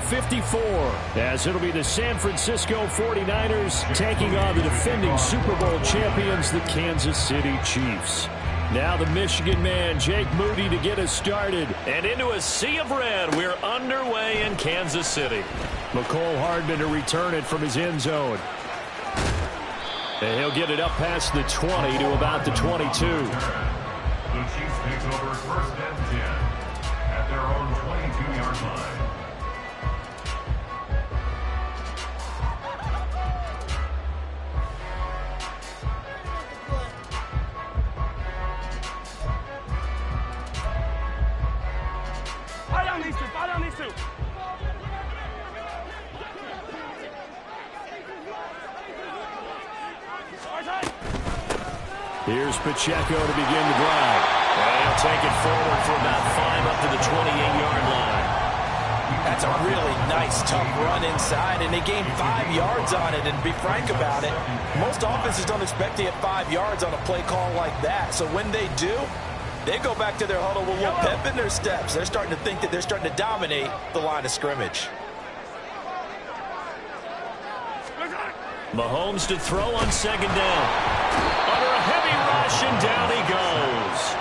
54, as it'll be the San Francisco 49ers taking on the defending Super Bowl champions, the Kansas City Chiefs. Now the Michigan man, Jake Moody, to get us started. And into a sea of red, we're underway in Kansas City. McCole Hardman to return it from his end zone. And he'll get it up past the 20 to about the 22. The Chiefs take over first and 10 at their own 22-yard line. Fall down these two. Here's Pacheco to begin the drive. And he'll take it forward for about 5 up to the 28-yard line. That's a really nice, tough run inside, and they gained 5 yards on it. And to be frank about it, most offenses don't expect to get 5 yards on a play call like that. So when they do, they go back to their huddle with a little pep in their steps. They're starting to think that they're starting to dominate the line of scrimmage. Mahomes to throw on second down. Under a heavy rush, and down he goes.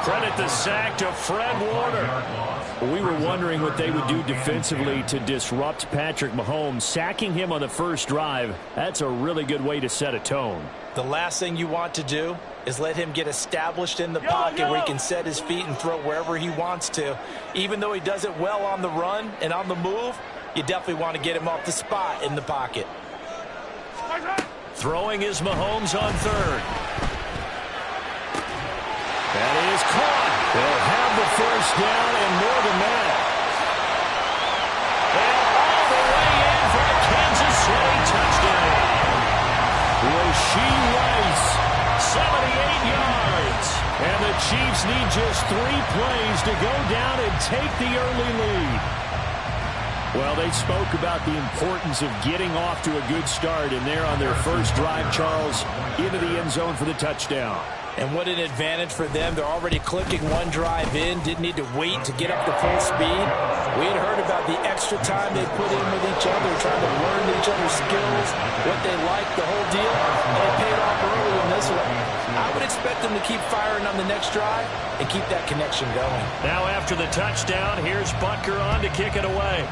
Credit the sack to Fred Warner. We were wondering what they would do defensively to disrupt Patrick Mahomes. Sacking him on the first drive, that's a really good way to set a tone. The last thing you want to do is let him get established in the pocket where he can set his feet and throw wherever he wants to. Even though he does it well on the run and on the move, you definitely want to get him off the spot in the pocket. Throwing is Mahomes on third. That is caught. They'll have the first down and more than that. And all the way in for a Kansas City touchdown. Rashee Rice, 78 yards. and the Chiefs need just 3 plays to go down and take the early lead. Well, they spoke about the importance of getting off to a good start, and they're on their first drive, Charles, into the end zone for the touchdown. And what an advantage for them. They're already clicking one drive in, didn't need to wait to get up to full speed. We had heard about the extra time they put in with each other, trying to learn each other's skills, what they like, the whole deal, and it paid off early in this one. I would expect them to keep firing on the next drive and keep that connection going. Now after the touchdown, here's Butker on to kick it away.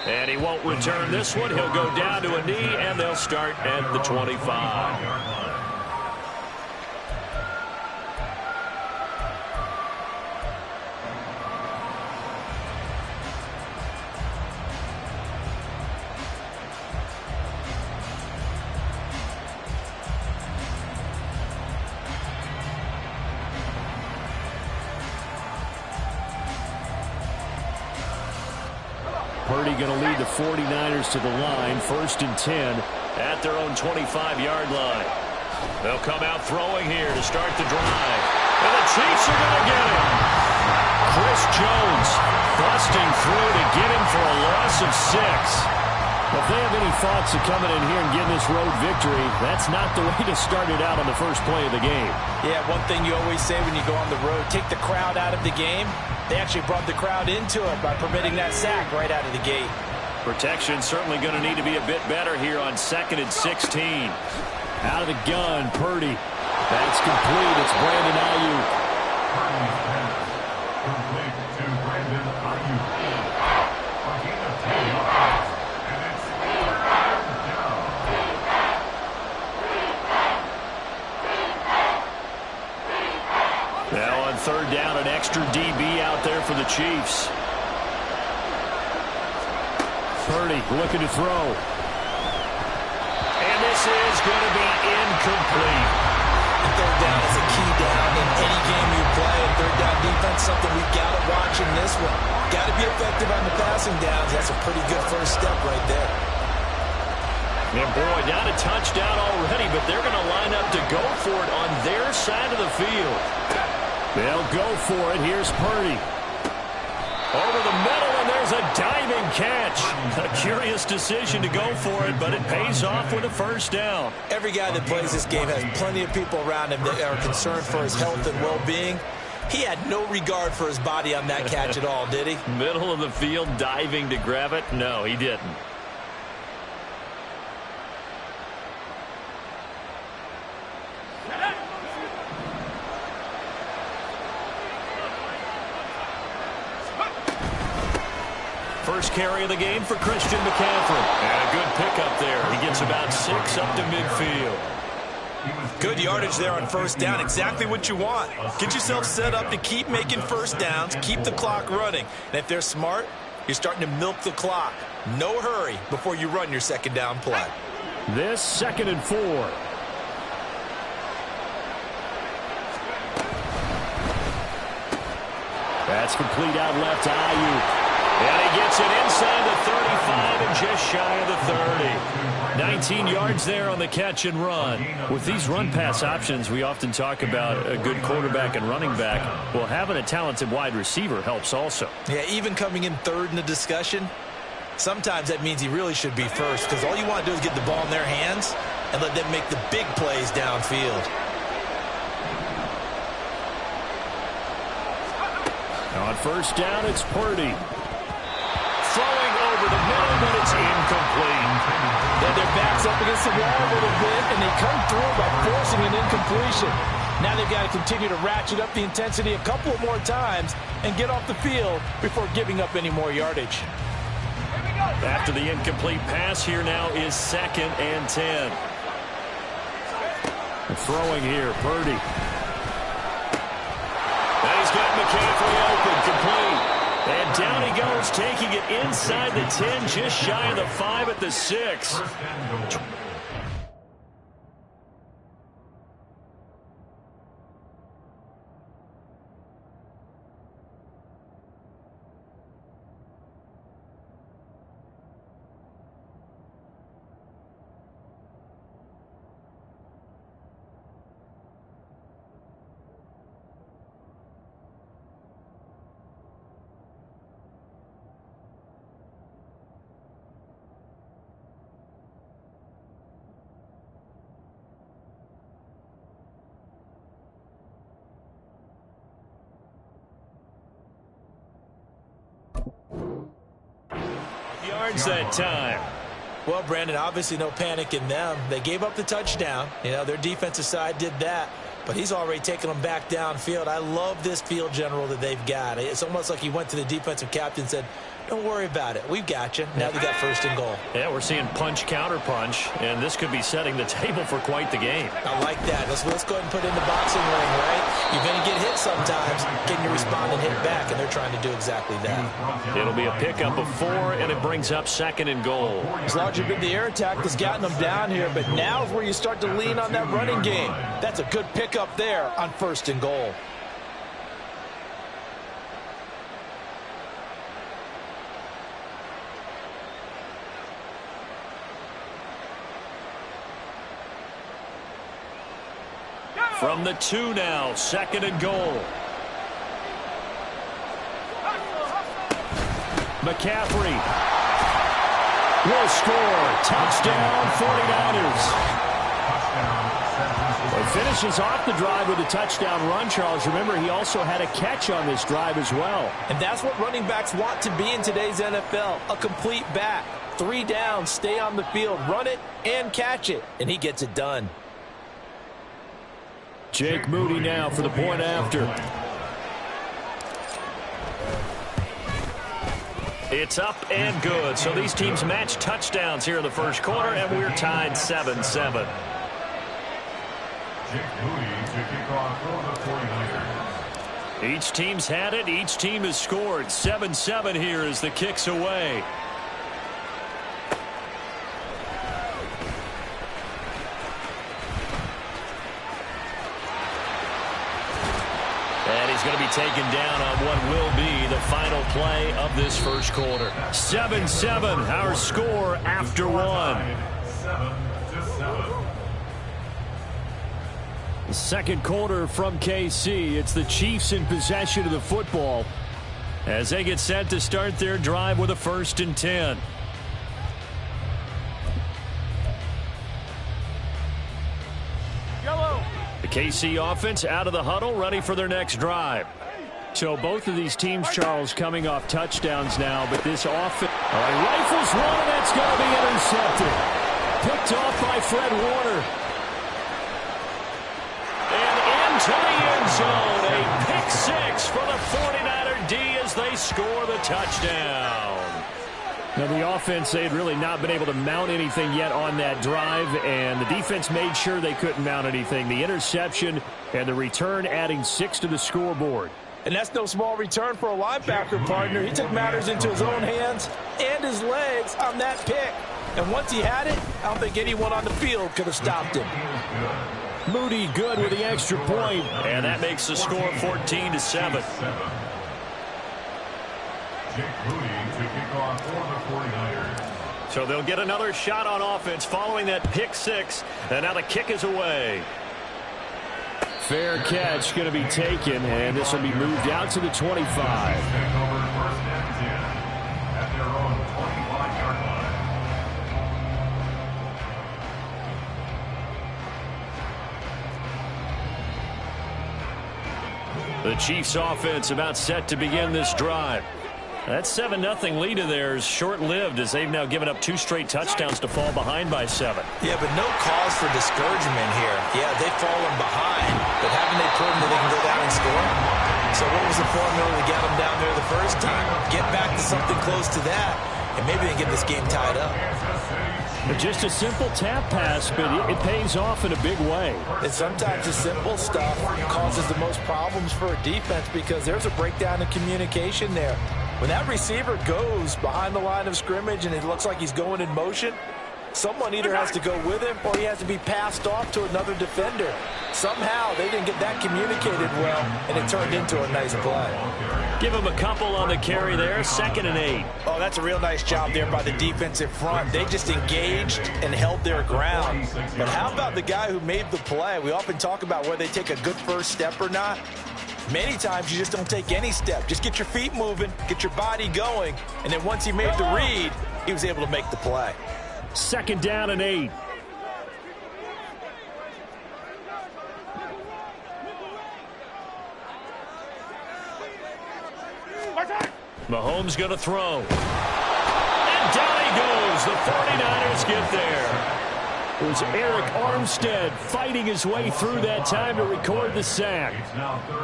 And he won't return this one. He'll go down to a knee, and they'll start at the 25. Purdy going to lead the 49ers to the line, 1st and 10 at their own 25-yard line. They'll come out throwing here to start the drive. And the Chiefs are going to get him. Chris Jones busting through to get him for a loss of 6. If they have any thoughts of coming in here and getting this road victory, that's not the way to start it out on the first play of the game. Yeah, one thing you always say when you go on the road, take the crowd out of the game. They actually brought the crowd into it by permitting that sack right out of the gate. Protection certainly going to need to be a bit better here on 2nd and 16. Out of the gun, Purdy. That's complete. It's Brandon Ayuk. Complete to Brandon Ayuk. A gain of 10 yards. And it's down. Now on 3rd down, an extra DB out there for the Chiefs. Purdy looking to throw. And this is going to be incomplete. And 3rd down is a key down in any game you play. And 3rd down defense, something we've got to watch in this one. Got to be effective on the passing downs. That's a pretty good first step right there. And boy, not a touchdown already, but they're going to line up to go for it on their side of the field. They'll go for it. Here's Purdy. Over the middle, and there's a diving catch. A curious decision to go for it, but it pays off with a first down. Every guy that plays this game has plenty of people around him that are concerned for his health and well-being. He had no regard for his body on that catch at all, did he? Middle of the field, diving to grab it? No, he didn't. First carry of the game for Christian McCaffrey. And a good pickup there. He gets about 6 up to midfield. Good yardage there on first down. Exactly what you want. Get yourself set up to keep making first downs, keep the clock running. And if they're smart, you're starting to milk the clock. No hurry before you run your second down play. This 2nd and 4. That's complete out left to Ayuk. And he gets it inside the 35 and just shy of the 30. 19 yards there on the catch and run. With these run-pass options, we often talk about a good quarterback and running back. Well, having a talented wide receiver helps also. Yeah, even coming in third in the discussion, sometimes that means he really should be first, because all you want to do is get the ball in their hands and let them make the big plays downfield. On first down, it's Purdy. Throwing over the middle, but it's incomplete. Yeah, their back's up against the wall a little bit, and they come through by forcing an incompletion. Now they've got to continue to ratchet up the intensity a couple more times and get off the field before giving up any more yardage. After the incomplete pass, here now is 2nd and 10. Throwing here, Purdy. And he's got McCaffrey open, complete. And down he goes, taking it inside the 10, just shy of the 5 at the 6. Yards that time. Well, Brandon, obviously no panic in them. They gave up the touchdown. You know, their defensive side did that. But he's already taken them back downfield. I love this field general that they've got. It's almost like he went to the defensive captain and said, don't worry about it. We've got you. Now they got 1st and goal. Yeah, we're seeing punch, counter punch, and this could be setting the table for quite the game. I like that. Let's go ahead and put it in the boxing ring, right? You're going to get hit sometimes. Can you respond and hit back? And they're trying to do exactly that. It'll be a pickup of 4, and it brings up 2nd and goal. It's largely been the air attack that's gotten them down here, but now is where you start to lean on that running game. That's a good pickup there on 1st and goal. From the 2 now, 2nd and goal. McCaffrey will score. Touchdown, 49ers. Well, he finishes off the drive with a touchdown run, Charles. Remember, he also had a catch on this drive as well. And that's what running backs want to be in today's NFL, a complete back. 3 down, stay on the field, run it, and catch it. And he gets it done. Jake Moody now for the point after. It's up and good. So these teams match touchdowns here in the first quarter, and we're tied 7-7. Jake Moody to kick off for the 49ers. Each team's had it. Each team has scored. 7-7 here as the kick's away. And he's going to be taken down on what will be the final play of this first quarter. 7-7, our score after 1. 7-7. The second quarter from KC. It's the Chiefs in possession of the football as they get set to start their drive with a 1st and 10. The KC offense out of the huddle, ready for their next drive. So both of these teams, Charles, coming off touchdowns now, but this offense rifles one, and that's going to be intercepted. Picked off by Fred Warner. And into the end zone, a pick six for the 49er D as they score the touchdown. Now, the offense, they had really not been able to mount anything yet on that drive, and the defense made sure they couldn't mount anything. The interception and the return adding 6 to the scoreboard. And that's no small return for a linebacker, partner. He took matters into his own hands and his legs on that pick. And once he had it, I don't think anyone on the field could have stopped him. Moody good with the extra point. And that makes the score 14-7. Jake Moody to kick off for the 49ers. So they'll get another shot on offense following that pick six. And now the kick is away. Fair catch going to be taken, and this will be moved out to the 25. Take over first and 10 at their own 25-yard line. The Chiefs offense about set to begin this drive. That 7-0 lead of theirs short-lived as they've now given up 2 straight touchdowns to fall behind by 7. Yeah, but no cause for discouragement here. Yeah, they've fallen behind, but haven't they proven that they can go down and score? So what was the formula to get them down there the first time? Get back to something close to that, and maybe they get this game tied up. Just a simple tap pass, but it pays off in a big way. And sometimes the simple stuff causes the most problems for a defense because there's a breakdown in communication there. When that receiver goes behind the line of scrimmage and it looks like he's going in motion, someone either has to go with him or he has to be passed off to another defender. Somehow they didn't get that communicated well, and it turned into a nice play. Give him a couple on the carry there, 2nd and 8. Oh, that's a real nice job there by the defensive front. They just engaged and held their ground. But how about the guy who made the play? We often talk about whether they take a good first step or not. Many times you just don't take any step. Just get your feet moving, get your body going, and then once he made the read, he was able to make the play. 2nd down and 8. Mahomes going to throw. And down he goes. The 49ers get there. It was Eric Armstead fighting his way through that time to record the sack.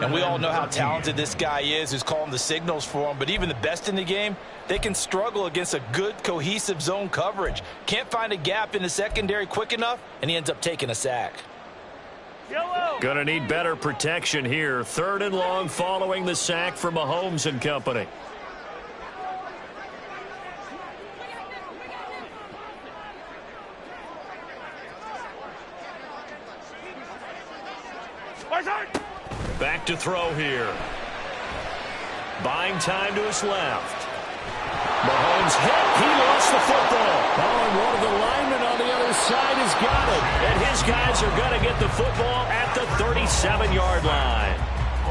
And we all know how talented this guy is who's calling the signals for him. But even the best in the game, they can struggle against a good, cohesive zone coverage. Can't find a gap in the secondary quick enough, and he ends up taking a sack. Going to need better protection here. 3rd and long following the sack for Mahomes and company. Back to throw here. Buying time to his left. Mahomes hit. He lost the football. Oh, and one of the linemen on the other side has got it. And his guys are going to get the football at the 37-yard line.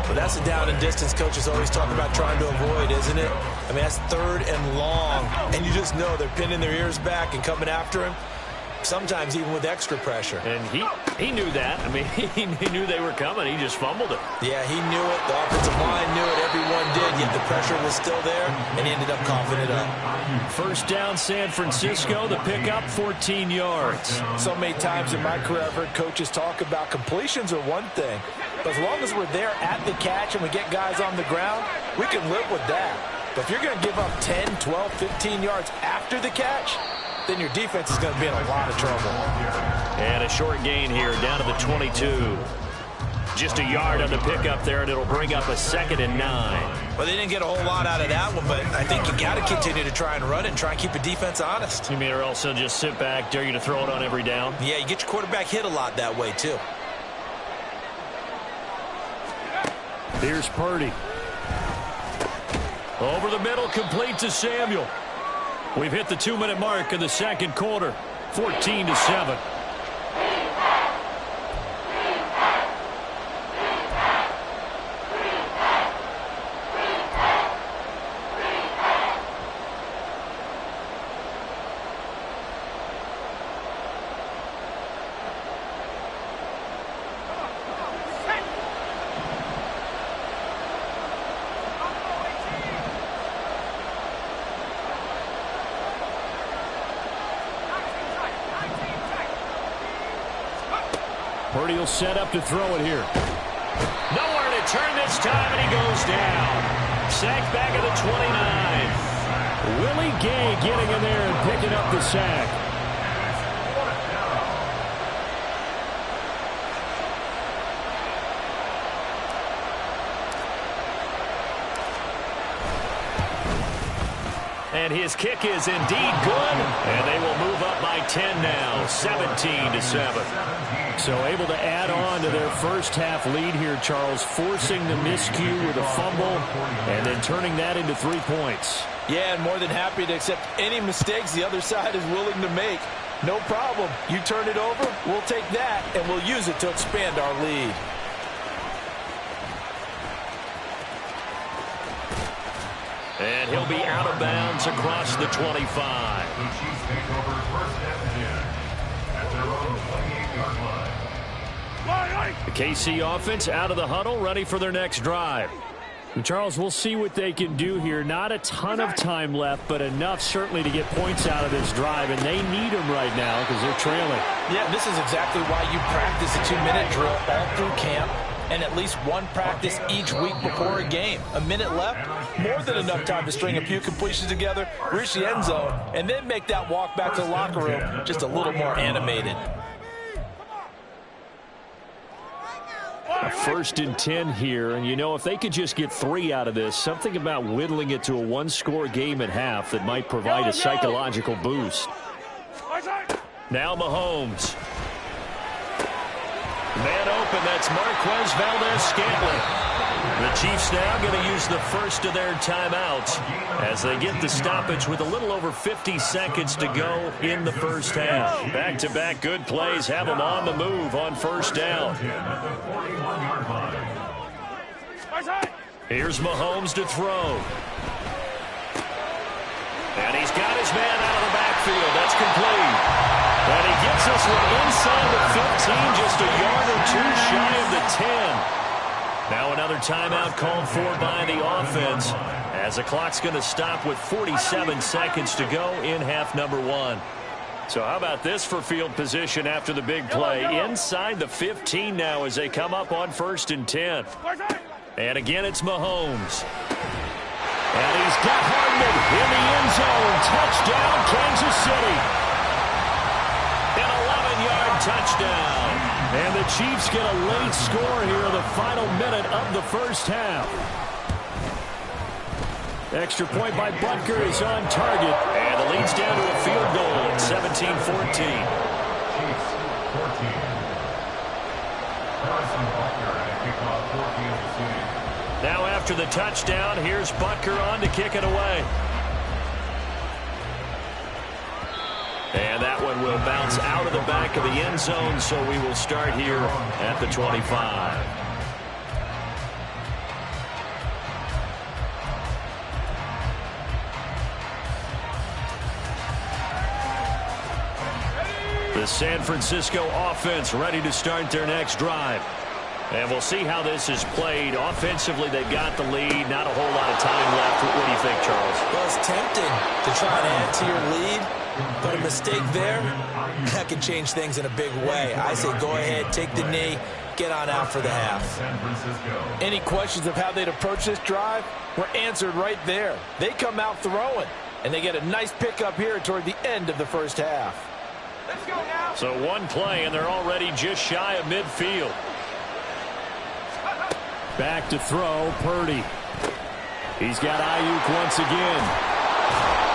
But that's the down and distance coaches always talk about trying to avoid, isn't it? I mean, that's 3rd and long. And you just know they're pinning their ears back and coming after him. Sometimes even with extra pressure. And he knew that. I mean, he knew they were coming. He just fumbled it. Yeah, he knew it. The offensive line knew it. Everyone did. Yet the pressure was still there, and he ended up coughing it up. 1st down, San Francisco. The pickup, 14 yards. So many times in my career, I've heard coaches talk about completions are one thing. But as long as we're there at the catch and we get guys on the ground, we can live with that. But if you're going to give up 10, 12, 15 yards after the catch, then your defense is going to be in a lot of trouble. And a short gain here down to the 22. Just a yard on the pickup there, and it'll bring up a 2nd and 9. Well, they didn't get a whole lot out of that one, but I think you got to continue to try and run it and try and keep the defense honest. You mean, or else they'll just sit back, dare you to throw it on every down? Yeah, you get your quarterback hit a lot that way, too. Here's Purdy. Over the middle, complete to Samuel. We've hit the 2-minute mark in the 2nd quarter, 14-7. Purdy will set up to throw it here. Nowhere to turn this time, and he goes down. Sacked back at the 29. Willie Gay getting in there and picking up the sack. And his kick is indeed good, and they will move up by 10 now, 17-7. So able to add on to their first half lead here, Charles, forcing the miscue with a fumble and then turning that into 3 points. Yeah, and more than happy to accept any mistakes the other side is willing to make. No problem. You turn it over, we'll take that, and we'll use it to expand our lead. And he'll be out of bounds across the 25. The Chiefs take over first and 10 at their own 28-yard line. The KC offense out of the huddle, ready for their next drive. And Charles, we'll see what they can do here. Not a ton of time left, but enough certainly to get points out of this drive, and they need them right now because they're trailing. Yeah, this is exactly why you practice a 2-minute drill all through camp, and at least one practice each week before a game. A minute left, more than enough time to string a few completions together, reach the end zone, and then make that walk back to the locker room just a little more animated. A 1st and 10 here, and you know, if they could just get 3 out of this, something about whittling it to a one-score game at half that might provide a psychological boost. Now Mahomes. Man open, that's Marquez Valdez-Scantling. The Chiefs now going to use the first of their timeouts as they get the stoppage with a little over 50 seconds to go in the first half. Back-to-back good plays have them on the move on first down. Here's Mahomes to throw. And he's got his man out of the backfield. That's complete. And he gets this one inside the 15, just a yard or two shy of the 10. Now another timeout called for by the offense as the clock's going to stop with 47 seconds to go in half number 1. So how about this for field position after the big play? Inside the 15 now as they come up on 1st and 10. And again, it's Mahomes. And he's got Hardman in the end zone. Touchdown, Kansas City. An 11-yard touchdown. And the Chiefs get a late score here in the final minute of the first half. Extra point by Butker is on target. And the lead's down to a field goal at 17-14. Chiefs 14. Carson Butker at a kickoff for Kansas City. Now after the touchdown, here's Butker on to kick it away. And that one will bounce out of the back of the end zone, so we will start here at the 25. The San Francisco offense ready to start their next drive. And we'll see how this is played. Offensively, they've got the lead. Not a whole lot of time left. What do you think, Charles? Well, it's tempting to try and add to your lead, but a mistake there, that can change things in a big way. I say go ahead, take the knee, get on out for the half. Any questions of how they'd approach this drive were answered right there. They come out throwing, and they get a nice pickup here toward the end of the first half. Let's go now. So one play, and they're already just shy of midfield. Back to throw, Purdy. He's got Ayuk once again.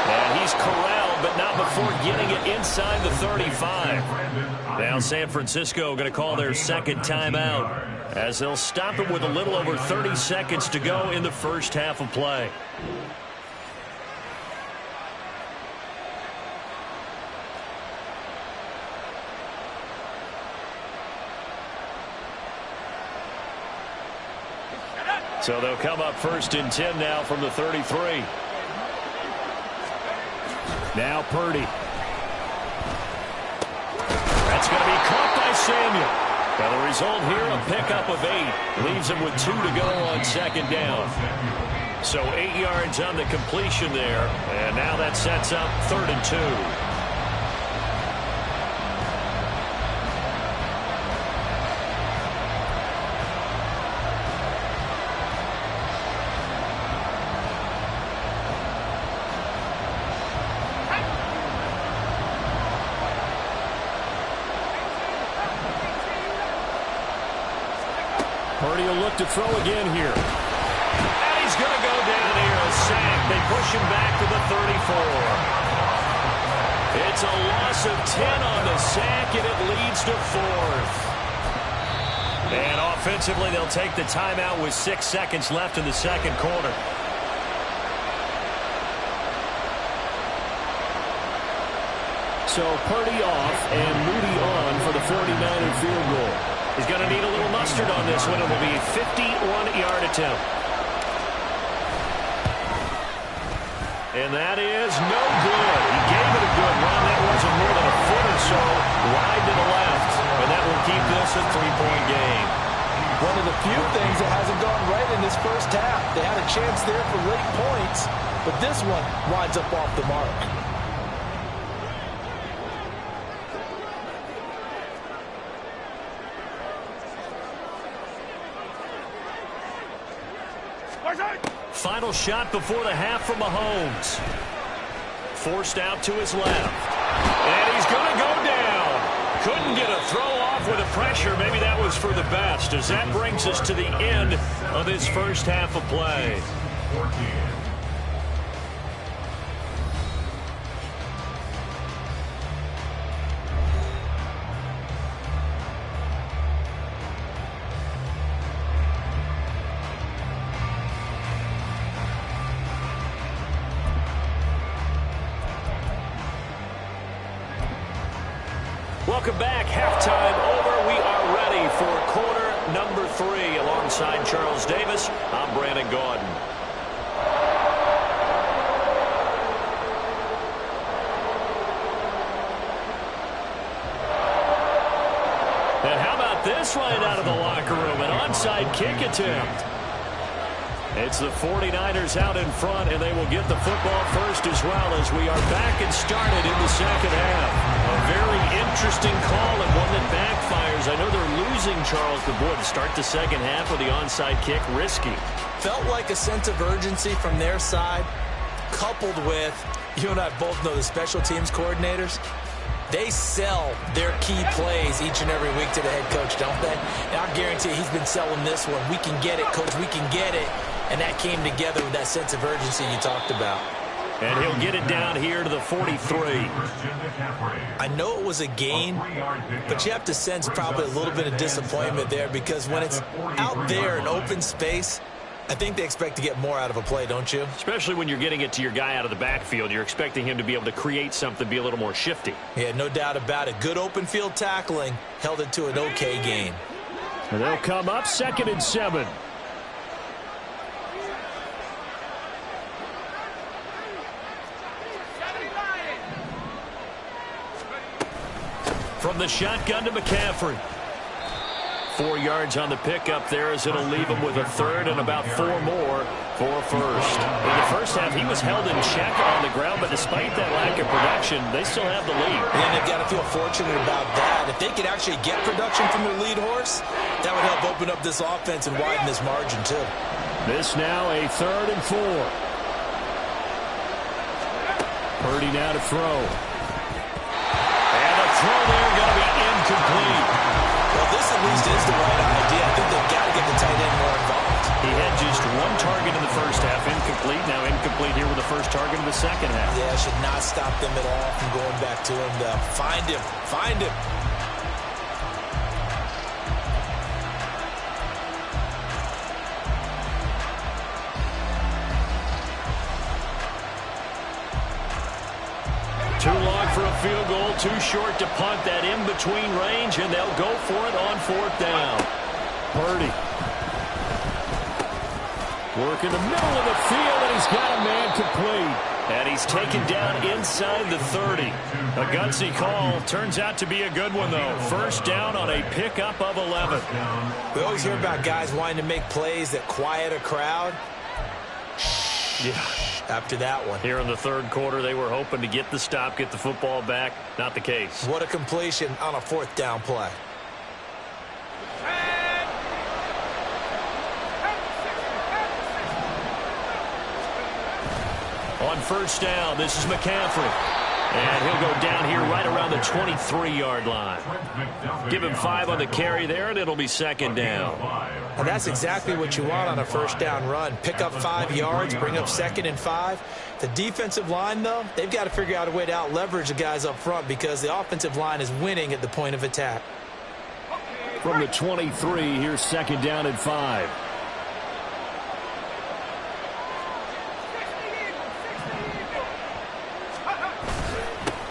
And he's corralled, but not before getting it inside the 35. Now San Francisco going to call their second timeout as they'll stop it with a little over 30 seconds to go in the first half of play. So they'll come up 1st and 10 now from the 33. Now Purdy. That's going to be caught by Samuel. Now the result here, a pickup of 8. Leaves him with 2 to go on 2nd down. So 8 yards on the completion there. And now that sets up 3rd and 2. to throw again here. And he's going to go down here, a sack. They push him back to the 34. It's a loss of 10 on the sack, and it leads to 4th. And offensively, they'll take the timeout with 6 seconds left in the second quarter. So Purdy off and Moody on for the 49er field goal. He's going to need a little mustard on this one. It will be a 51-yard attempt. And that is no good. He gave it a good run. That wasn't more than a foot or so wide to the left. And that will keep this a 3-point game. One of the few things that hasn't gone right in this first half. They had a chance there for late points, but this one winds up off the mark. Final shot before the half from Mahomes. Forced out to his left. And he's going to go down. Couldn't get a throw off with the pressure. Maybe that was for the best, as that brings us to the end of this first half of play. 14. Welcome back. Halftime over. We are ready for quarter number 3. Alongside Charles Davis, I'm Brandon Gaudin. And how about this right out of the locker room? An onside kick attempt. It's the 49ers out in front, and they will get the football first as well, as we are back and started in the second half. A very interesting call, and one that backfires. I know they're losing, Charles, but boy, to start the second half with the onside kick, risky. Felt like a sense of urgency from their side, coupled with, you and I both know the special teams coordinators. They sell their key plays each and every week to the head coach, don't they? And I guarantee he's been selling this one. We can get it, coach, we can get it. And that came together with that sense of urgency you talked about. And he'll get it down here to the 43. I know it was a gain, but you have to sense probably a little bit of disappointment there, because when it's out there in open space, I think they expect to get more out of a play, don't you? Especially when you're getting it to your guy out of the backfield. You're expecting him to be able to create something, be a little more shifty. Yeah, no doubt about it. Good open field tackling held it to an okay gain. And they'll come up 2nd and 7. From the shotgun to McCaffrey. 4 yards on the pickup there, as it'll leave him with a third and about 4 more for a first. In the first half, he was held in check on the ground, but despite that lack of production, they still have the lead. And they've got to feel fortunate about that. If they could actually get production from their lead horse, that would help open up this offense and widen this margin too. This now a 3rd and 4. Purdy now to throw. Throw there going to be incomplete. Well, this at least is the right idea. I think they've got to get the tight end more involved. He had just 1 target in the first half, incomplete. Now incomplete here with the first target of the second half. Yeah, should not stop them at all from going back to him. Find him. Find him. Too long for a field goal, too short to punt. That in-between range, and they'll go for it on 4th down. Purdy. Work in the middle of the field, and he's got a man complete. And he's taken down inside the 30. A gutsy call. Turns out to be a good one, though. First down on a pickup of 11. We always hear about guys wanting to make plays that quiet a crowd. Yeah. After that one. Here in the third quarter, they were hoping to get the stop, get the football back. Not the case. What a completion on a 4th down play. On first down, this is McCaffrey. And he'll go down here right around the 23-yard line. Give him 5 on the carry there, and it'll be 2nd down. And that's exactly what you want on a first down run. Pick up 5 yards, bring up 2nd and 5. The defensive line, though, they've got to figure out a way to out-leverage the guys up front because the offensive line is winning at the point of attack. From the 23, here's 2nd down and 5.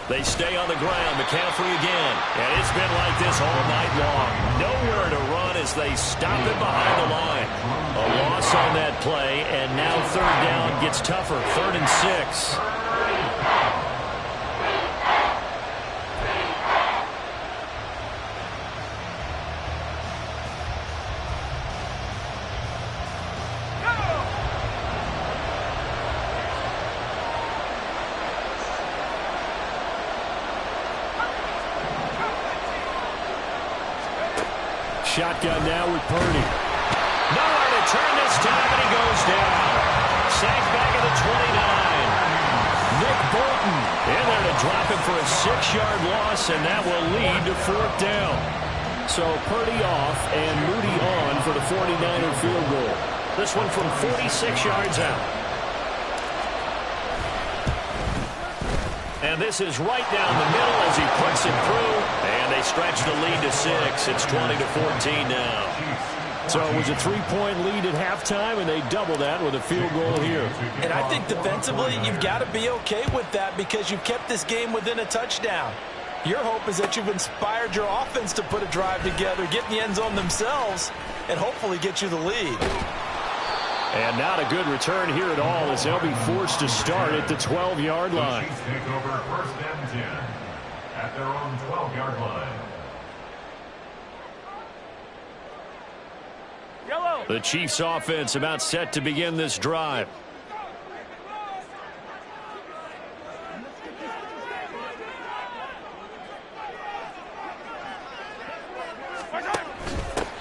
They stay on the ground. McCaffrey again. And it's been like this all night long. Nowhere to run as they stop it behind the line. A loss on that play, and now 3rd down gets tougher. 3rd and 6. Shotgun now with Purdy. Nowhere to turn this time, and he goes down. Sacked back at the 29. Nick Bolton in there to drop him for a 6-yard loss, and that will lead to 4th down. So Purdy off and Moody on for the 49er field goal. This one from 46 yards out. And this is right down the middle as he puts it through. And they stretch the lead to 6. It's 20-14 now. So it was a 3-point lead at halftime, and they double that with a field goal here. And I think defensively, you've got to be okay with that because you've kept this game within a touchdown. Your hope is that you've inspired your offense to put a drive together, get in the end zone themselves, and hopefully get you the lead. And not a good return here at all as they'll be forced to start at the 12-yard line. The Chiefs take over 1st and 10 at their own 12-yard line. Yellow. The Chiefs offense about set to begin this drive.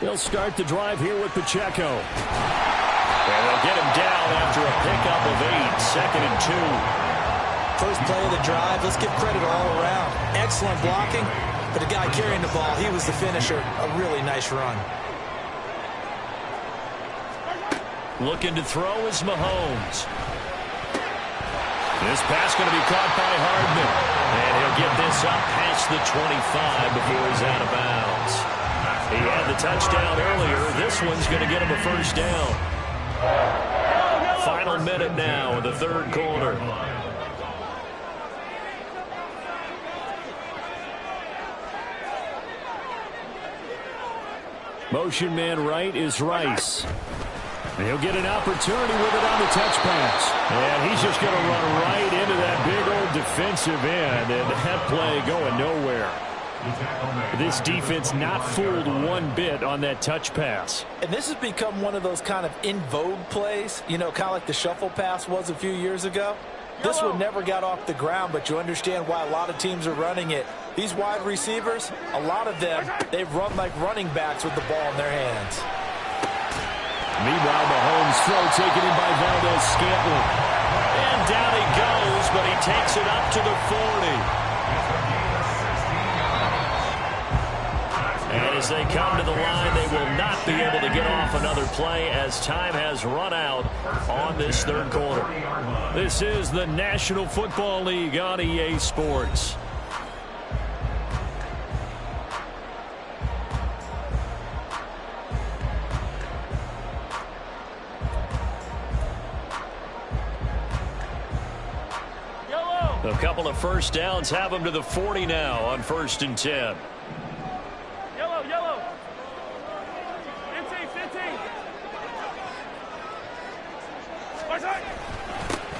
They'll start the drive here with Pacheco. And they'll get him down after a pickup of 8, 2nd and 2. First play of the drive, let's give credit all around. Excellent blocking, but the guy carrying the ball, he was the finisher. A really nice run. Looking to throw is Mahomes. This pass going to be caught by Hardman. And he'll get this up past the 25 before he's out of bounds. He had the touchdown earlier. This one's going to get him a 1st down. Final minute now in the 3rd quarter. Motion man right is Rice. He'll get an opportunity with it on the touch pass. And he's just going to run right into that big old defensive end. And that play going nowhere. This defense not fooled one bit on that touch pass. And this has become one of those kind of in vogue plays, you know, kind of like the shuffle pass was a few years ago. This one never got off the ground, but you understand why a lot of teams are running it. These wide receivers, a lot of them, they run like running backs with the ball in their hands. Meanwhile, Mahomes' throw taken in by Valdez-Scantling. And down he goes, but he takes it up to the 40. And as they come to the line, they will not be able to get off another play as time has run out on this 3rd quarter. This is the National Football League on EA Sports. A couple of 1st downs have them to the 40 now on 1st and 10. Yellow. 15.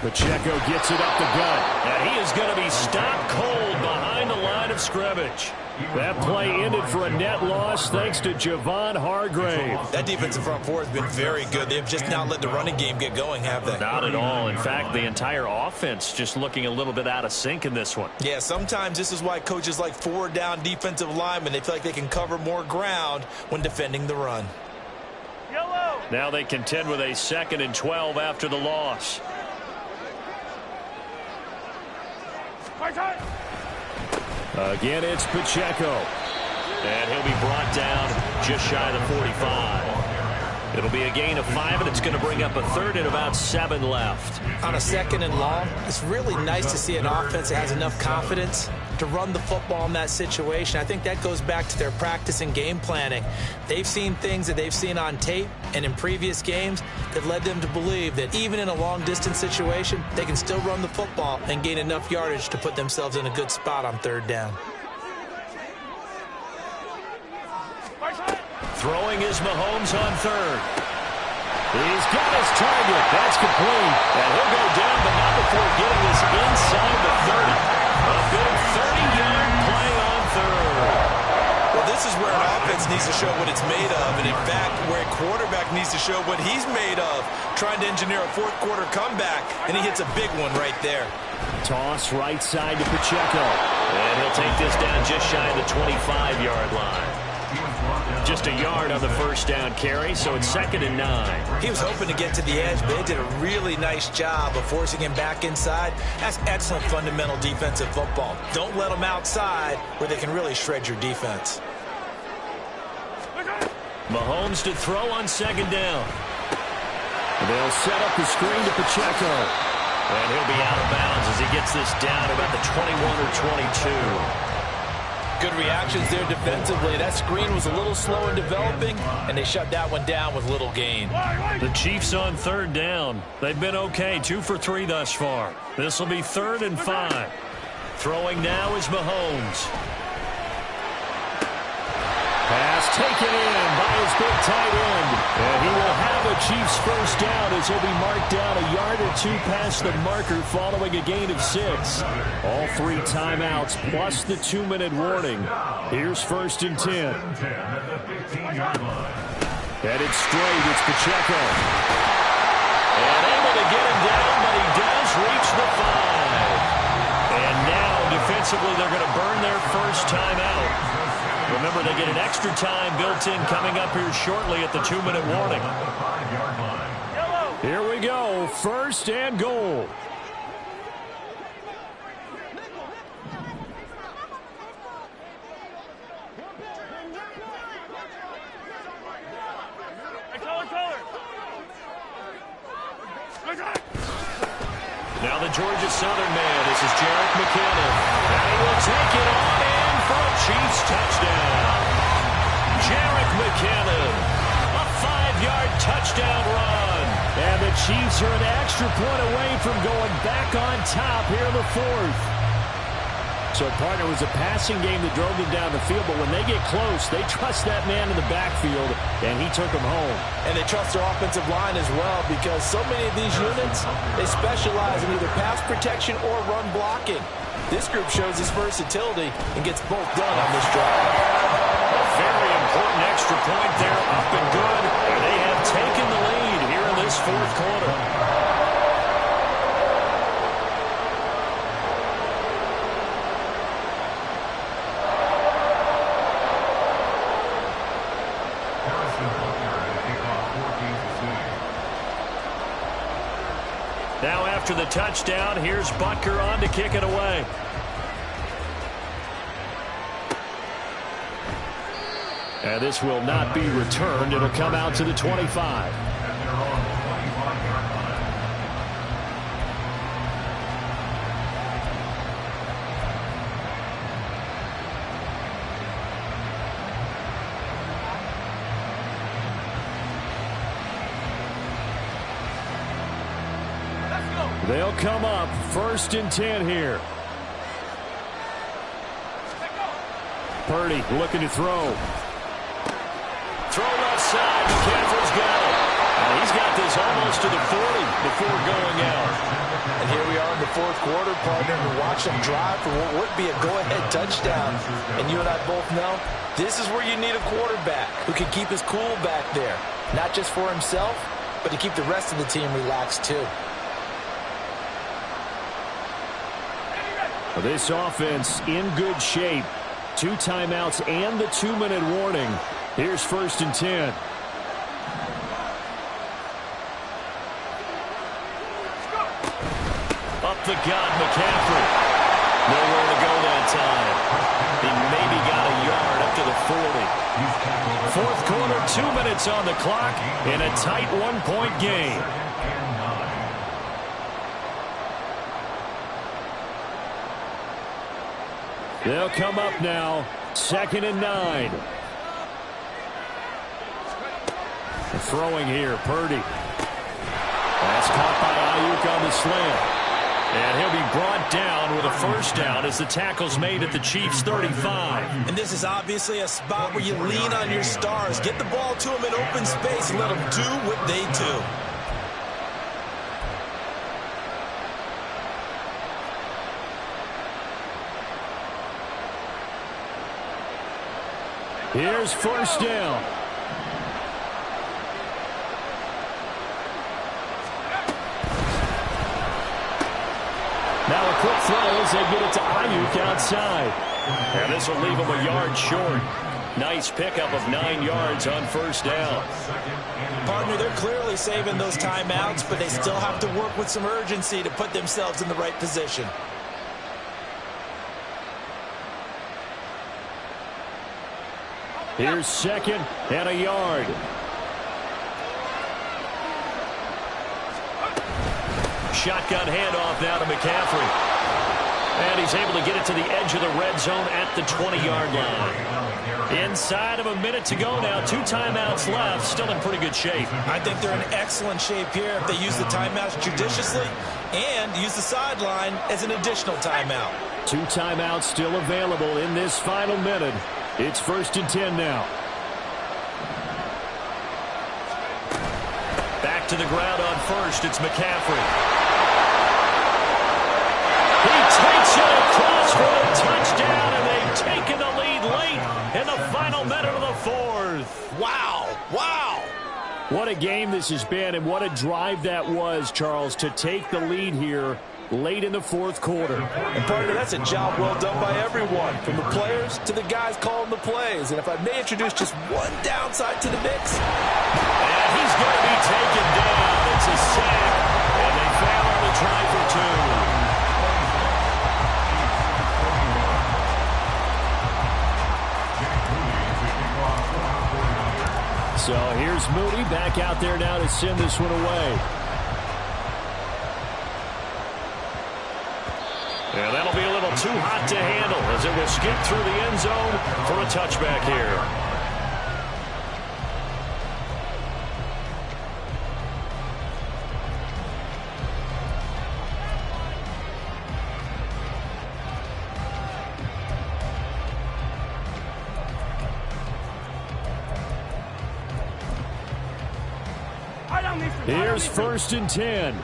Pacheco gets it up the gut. And he is going to be stopped cold behind the line of scrimmage. That play ended for a net loss thanks to Javon Hargrave. That defensive front four has been very good. They've just not let the running game get going, have they? Not at all. In fact, the entire offense just looking a little bit out of sync in this one. Yeah, sometimes this is why coaches like 4-down defensive linemen. They feel like they can cover more ground when defending the run. Yellow. Now they contend with a 2nd and 12 after the loss. Again, it's Pacheco. And he'll be brought down just shy of the 45. It'll be a gain of 5, and it's going to bring up a third and about 7 left. On a 2nd and long, it's really nice to see an offense that has enough confidence to run the football in that situation. I think that goes back to their practice and game planning. They've seen things that they've seen on tape and in previous games that led them to believe that even in a long-distance situation, they can still run the football and gain enough yardage to put themselves in a good spot on 3rd down. Throwing is Mahomes on 3rd. He's got his target. That's complete. And he'll go down, but not before getting this inside the 30. A big 30-yard play on 3rd. Well, this is where an offense needs to show what it's made of, and in fact, where a quarterback needs to show what he's made of, trying to engineer a 4th-quarter comeback, and he hits a big one right there. Toss right side to Pacheco. And he'll take this down just shy of the 25-yard line. Just a yard on the 1st down carry, so it's 2nd and 9. He was hoping to get to the edge, but they did a really nice job of forcing him back inside. That's excellent fundamental defensive football. Don't let them outside where they can really shred your defense. Mahomes to throw on 2nd down. They'll set up the screen to Pacheco. And he'll be out of bounds as he gets this down about the 21 or 22. Good reactions there defensively. That screen was a little slow in developing, and they shut that one down with little gain. The Chiefs on 3rd down. They've been okay, 2 for 3 thus far. This will be 3rd and 5. Throwing now is Mahomes. Pass taken in by his big tight end. And he will have a Chiefs 1st down as he'll be marked down a yard or 2 past the marker following a gain of 6. All 3 timeouts plus the 2-minute warning. Here's 1st and 10. Headed straight, it's Pacheco. And able to get him down, but he does reach the 5. And now defensively they're going to burn their 1st timeout. Remember, they get an extra time built in coming up here shortly at the 2-minute warning. Here we go, 1st and goal. Now the Georgia Southern man, this is Jerick McKinnon. And he will take it on in for a Chiefs touchdown. Jerick McKinnon, a 5-yard touchdown run. And the Chiefs are an extra point away from going back on top here in the 4th. So, partner, it was a passing game that drove them down the field, but when they get close, they trust that man in the backfield, and he took them home. And they trust their offensive line as well, because so many of these units, they specialize in either pass protection or run blocking. This group shows his versatility and gets both done on this drive. A very important extra point there, up and good. And they have taken the lead here in this 4th quarter. Now after the touchdown, here's Butker on to kick it away. And this will not be returned. It'll come out to the 25. They'll come up 1st and 10 here. Purdy looking to throw. Throw left side. McCaffrey's got it. And he's got this almost to the 40 before going out. And here we are in the 4th quarter, partner, to watch them drive for what would be a go-ahead touchdown. And you and I both know this is where you need a quarterback who can keep his cool back there. Not just for himself, but to keep the rest of the team relaxed too. This offense in good shape. 2 timeouts and the 2-minute warning. Here's 1st and 10. Up the gut, McCaffrey. Nowhere to go that time. He maybe got a yard up to the 40. Fourth quarter, 2 minutes on the clock in a tight one-point game. They'll come up now, 2nd and 9. Throwing here, Purdy. That's caught by Ayuk on the slant. And he'll be brought down with a first down as the tackle's made at the Chiefs' 35. And this is obviously a spot where you lean on your stars. Get the ball to them in open space and let them do what they do. Here's first down. Now a quick throw as they get it to Ayuk outside. And this will leave him a yard short. Nice pickup of 9 yards on first down. Partner, they're clearly saving those timeouts, but they still have to work with some urgency to put themselves in the right position. Here's 2nd and a yard. Shotgun handoff now to McCaffrey. And he's able to get it to the edge of the red zone at the 20-yard line. Inside of a minute to go now. 2 timeouts left. Still in pretty good shape. I think they're in excellent shape here if they use the timeouts judiciously and use the sideline as an additional timeout. 2 timeouts still available in this final minute. It's 1st and 10 now. Back to the ground on first. It's McCaffrey. He takes it across for a touchdown, and they've taken the lead late in the final minute of the 4th. Wow. Wow. What a game this has been, and what a drive that was, Charles, to take the lead here late in the 4th quarter. And partner, that's a job well done by everyone, from the players to the guys calling the plays. And if I may introduce just one downside to the mix. And he's going to be taken down. It's a sack, and they fail on the try for 2. So here's Moody back out there now to send this one away. And that'll be a little too hot to handle as it will skip through the end zone for a touchback here. Here's 1st and 10.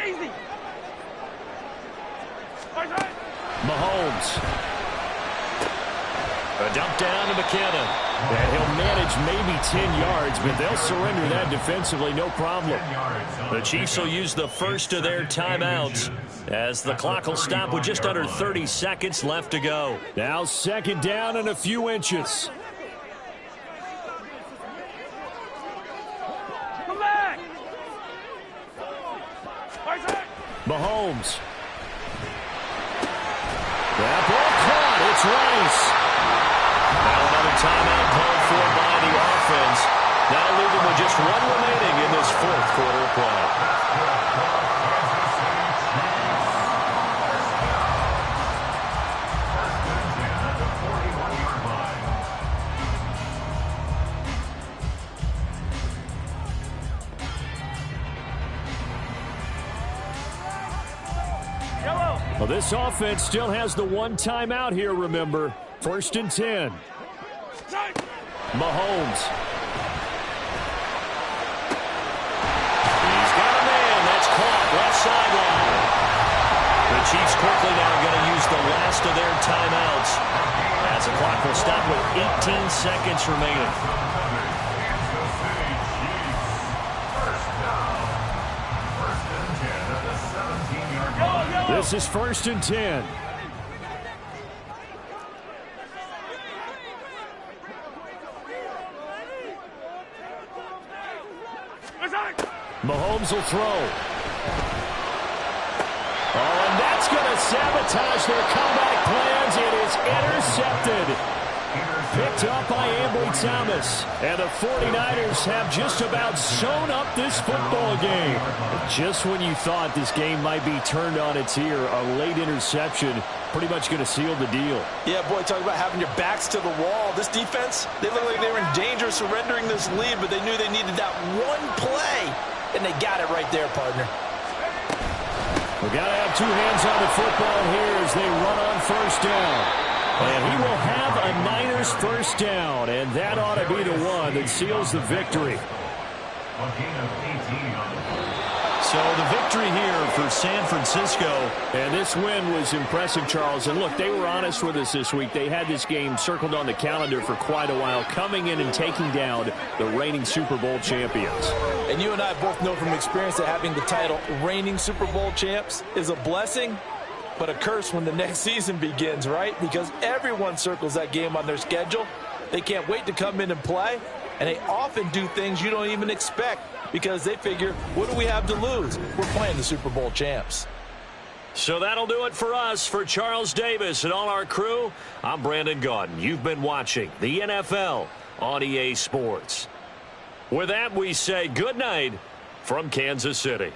Easy. Mahomes. A dump down to McKinnon. And he'll manage maybe 10 yards, but they'll surrender that defensively, no problem. The Chiefs will use the first of their timeouts as the clock will stop with just under 30 seconds left to go. Now 2nd down and a few inches. Come back. Mahomes. That ball caught. It's Rice. Now another timeout called for by the offense. That'll leave them with just 1 remaining in this 4th quarter of play. Well, this offense still has the 1 timeout here, remember. 1st and 10. Mahomes. He's got a man. That's caught. Left sideline. The Chiefs quickly now going to use the last of their timeouts as the clock will stop with 18 seconds remaining. This is 1st and 10. Mahomes will throw. Oh, and that's going to sabotage their comeback plans. It is intercepted. Picked up by Ambry Thomas. And the 49ers have just about sewn up this football game. Just when you thought this game might be turned on its ear, a late interception pretty much going to seal the deal. Yeah, boy, talk about having your backs to the wall. This defense, they look like they were in danger of surrendering this lead, but they knew they needed that one play, and they got it right there, partner. We've got to have two hands on the football here as they run on first down. And he will have a Niners first down, and that ought to be the one that seals the victory. So the victory here for San Francisco. And this win was impressive, Charles. And look, they were honest with us this week. They had this game circled on the calendar for quite a while, coming in and taking down the reigning Super Bowl champions. And you and I both know from experience that having the title reigning Super Bowl champs is a blessing, but a curse when the next season begins, right? Because everyone circles that game on their schedule. They can't wait to come in and play, and they often do things you don't even expect because they figure, what do we have to lose? We're playing the Super Bowl champs. So that'll do it for us. For Charles Davis and all our crew, I'm Brandon Gaudin. You've been watching the NFL on EA Sports. With that, we say good night from Kansas City.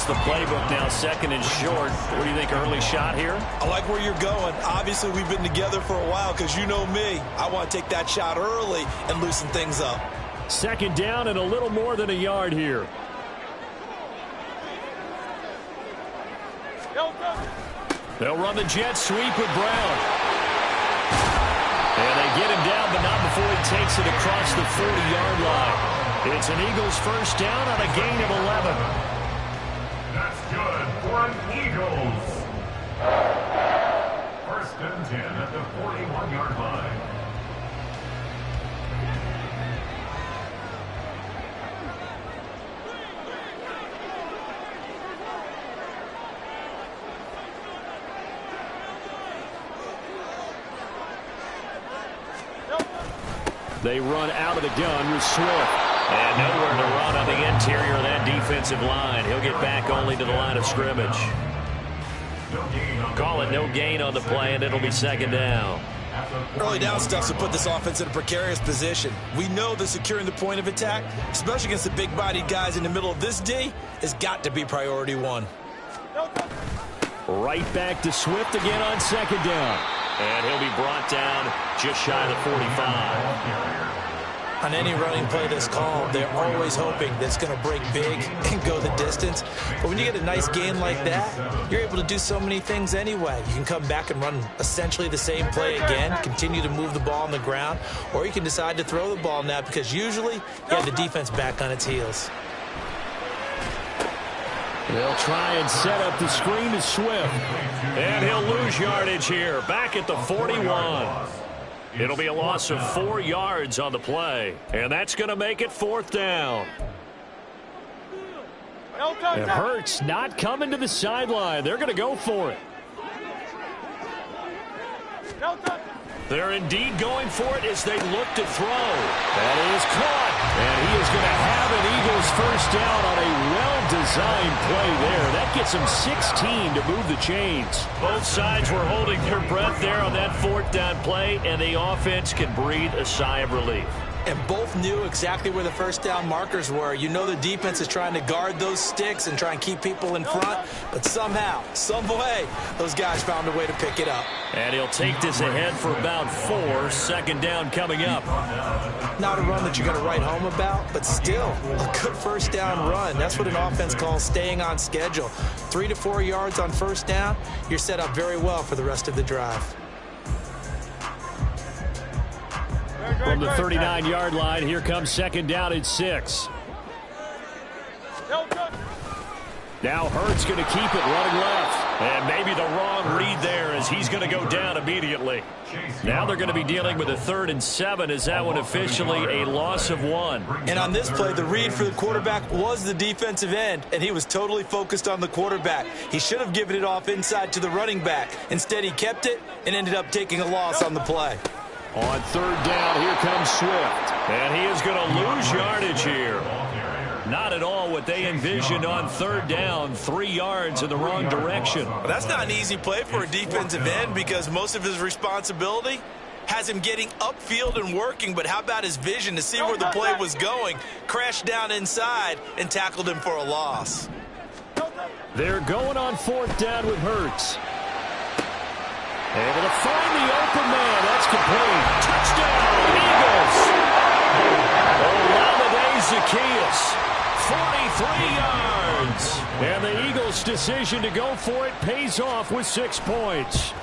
the playbook now, second and short. What do you think, early shot here? I like where you're going. Obviously, we've been together for a while because you know me. I want to take that shot early and loosen things up. Second down and a little more than a yard here. They'll run the jet sweep with Brown. And they get him down, but not before he takes it across the 40-yard line. It's an Eagles first down on a gain of 11. That's good for an Eagles. First and 10 at the 41-yard line. They run out of the gun with Swift. And nowhere to run on the interior of that defensive line. He'll get back only to the line of scrimmage. Call it no gain on the play, and it'll be second down. Early down stuff to put this offense in a precarious position. We know that securing the point of attack, especially against the big-bodied guys in the middle of this D, has got to be priority one. Right back to Swift again on second down. And he'll be brought down just shy of the 45. On any running play that's called, they're always hoping that it's going to break big and go the distance. But when you get a nice gain like that, you're able to do so many things anyway. You can come back and run essentially the same play again, continue to move the ball on the ground, or you can decide to throw the ball now because usually you have the defense back on its heels. They'll try and set up the screen to Swift. And he'll lose yardage here, back at the 41. It'll be a loss of 4 yards on the play, and that's going to make it fourth down. And Hurts not coming to the sideline. They're going to go for it. They're indeed going for it as they look to throw. That is caught. And he is going to have an Eagles first down on a well-designed play there. That gets him 16 to move the chains. Both sides were holding their breath there on that fourth down play, and the offense can breathe a sigh of relief. And both knew exactly where the first down markers were. You know the defense is trying to guard those sticks and try and keep people in front. But somehow, some way, those guys found a way to pick it up. And he'll take this ahead for about 4. Second down coming up. Not a run that you're going to write home about, but still a good first down run. That's what an offense calls staying on schedule. 3 to 4 yards on first down, you're set up very well for the rest of the drive. From the 39-yard line, here comes second down at 6. Now Hurts going to keep it running left. And maybe the wrong read there as he's going to go down immediately. Now they're going to be dealing with a 3rd and 7 as that one officially a loss of 1. And on this play, the read for the quarterback was the defensive end, and he was totally focused on the quarterback. He should have given it off inside to the running back. Instead, he kept it and ended up taking a loss on the play. On 3rd down, here comes Swift. And he is going to lose yardage here. Not at all what they envisioned on 3rd down. 3 yards in the wrong direction. That's not an easy play for a defensive end because most of his responsibility has him getting upfield and working. But how about his vision to see where the play was going? Crashed down inside and tackled him for a loss. They're going on 4th down with Hurts. Able to find the open man. That's complete. Touchdown, Eagles. Olamide Zaccheaus, 43 yards. And the Eagles' decision to go for it pays off with 6 points.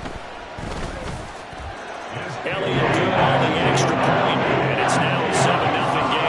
Elliott doing all the extra point, and it's now a 7-0 game.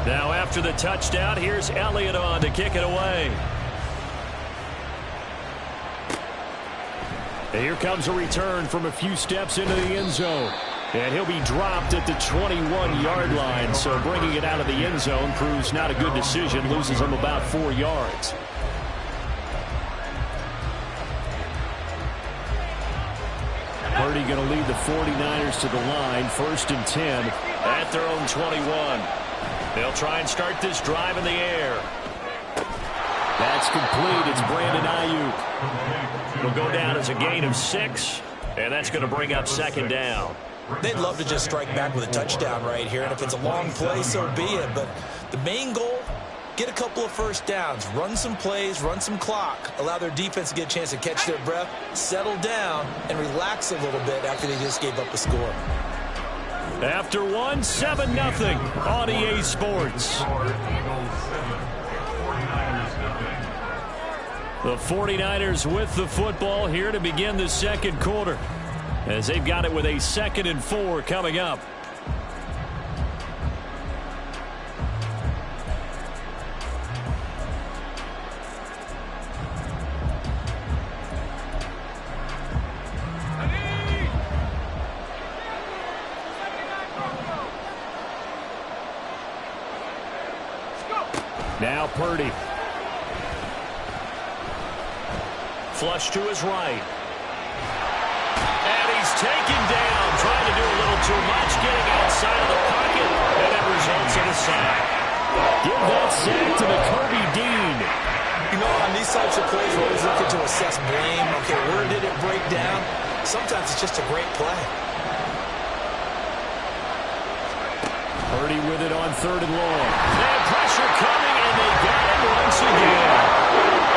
Now after the touchdown, here's Elliott on to kick it away. And here comes a return from a few steps into the end zone. And he'll be dropped at the 21-yard line. So bringing it out of the end zone proves not a good decision. Loses him about 4 yards. Purdy going to lead the 49ers to the line, 1st and 10. At their own 21. They'll try and start this drive in the air. That's complete. It's Brandon Ayuk. It'll go down as a gain of 6, and that's going to bring up 2nd down. They'd love to just strike back with a touchdown right here, and if it's a long play, so be it. But the main goal, get a couple of first downs, run some plays, run some clock, allow their defense to get a chance to catch their breath, settle down, and relax a little bit after they just gave up a score. After one, 7-0 on EA Sports. The 49ers with the football here to begin the 2nd quarter, as they've got it with a 2nd and 4 coming up. Now Purdy. Flush to his right. And he's taken down, trying to do a little too much, getting outside of the pocket, and it results in a sack. Give that sack to the Kobe Dean. You know, on these types of plays, we're always looking to assess blame. Okay, where did it break down? Sometimes it's just a great play. Purdy with it on 3rd and long. And pressure coming, and they got him once again.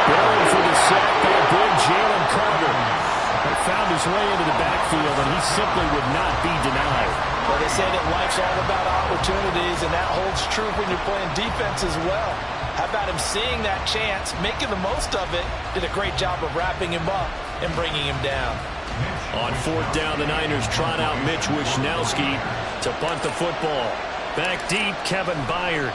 Going for the sack by big Jalen Carter. He found his way into the backfield, and he simply would not be denied. Well, they say that life's all about opportunities, and that holds true when you're playing defense as well. How about him seeing that chance, making the most of it, did a great job of wrapping him up and bringing him down. On 4th down, the Niners trot out Mitch Wishnowski to punt the football. Back deep, Kevin Byard.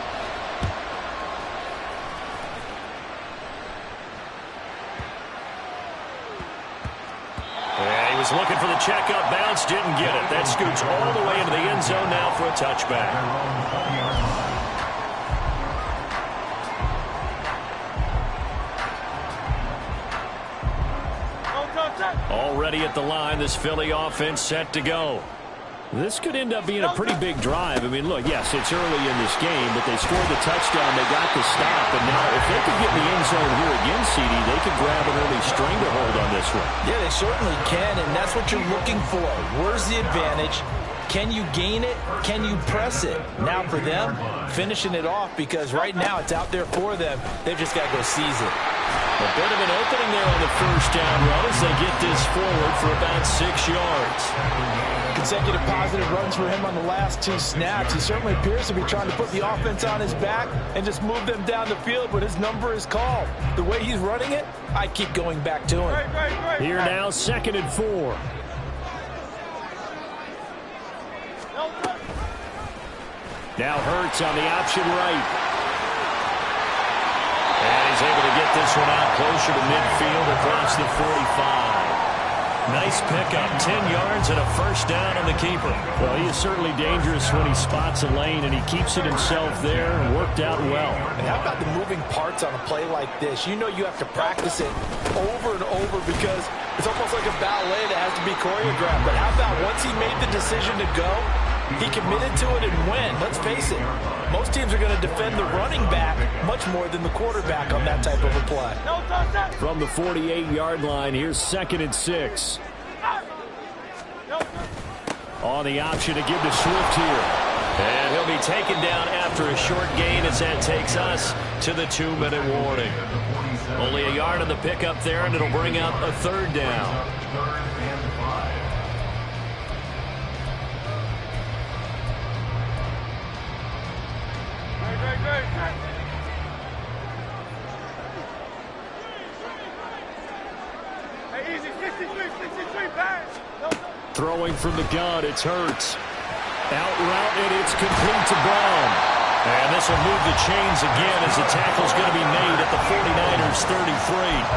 And he was looking for the checkup bounce, didn't get it. That scoots all the way into the end zone now for a touchback. Already at the line, this Philly offense set to go. This could end up being a pretty big drive. I mean, look, yes, it's early in this game, but they scored the touchdown. They got the stop. And now if they could get in the end zone here again, CD, they could grab an early stranglehold on this one. Yeah, they certainly can, and that's what you're looking for. Where's the advantage? Can you gain it? Can you press it? Now for them, finishing it off, because right now it's out there for them. They've just got to go seize it. A bit of an opening there on the 1st down run as they get this forward for about 6 yards. Consecutive positive runs for him on the last 2 snaps. He certainly appears to be trying to put the offense on his back and just move them down the field when his number is called. The way he's running it, I keep going back to him. Here now, 2nd and 4. Now Hurts on the option right. And he's able to get this one out closer to midfield across the 45. Nice pickup, 10 yards and a 1st down on the keeper. Well, he is certainly dangerous when he spots a lane, and he keeps it himself there and worked out well. And how about the moving parts on a play like this? You know you have to practice it over and over because it's almost like a ballet that has to be choreographed. But how about once he made the decision to go, he committed to it and win. Let's face it, most teams are going to defend the running back much more than the quarterback on that type of a play. From the 48-yard line, here's 2nd and 6. On the option to give to Swift here. And he'll be taken down after a short gain as that takes us to the 2-minute warning. Only a yard on the pickup there, and it'll bring up a 3rd down. Throwing from the gun, it's Hurts. Out route, and it's complete to Brown. And this will move the chains again as the tackle's going to be made at the 49ers 33.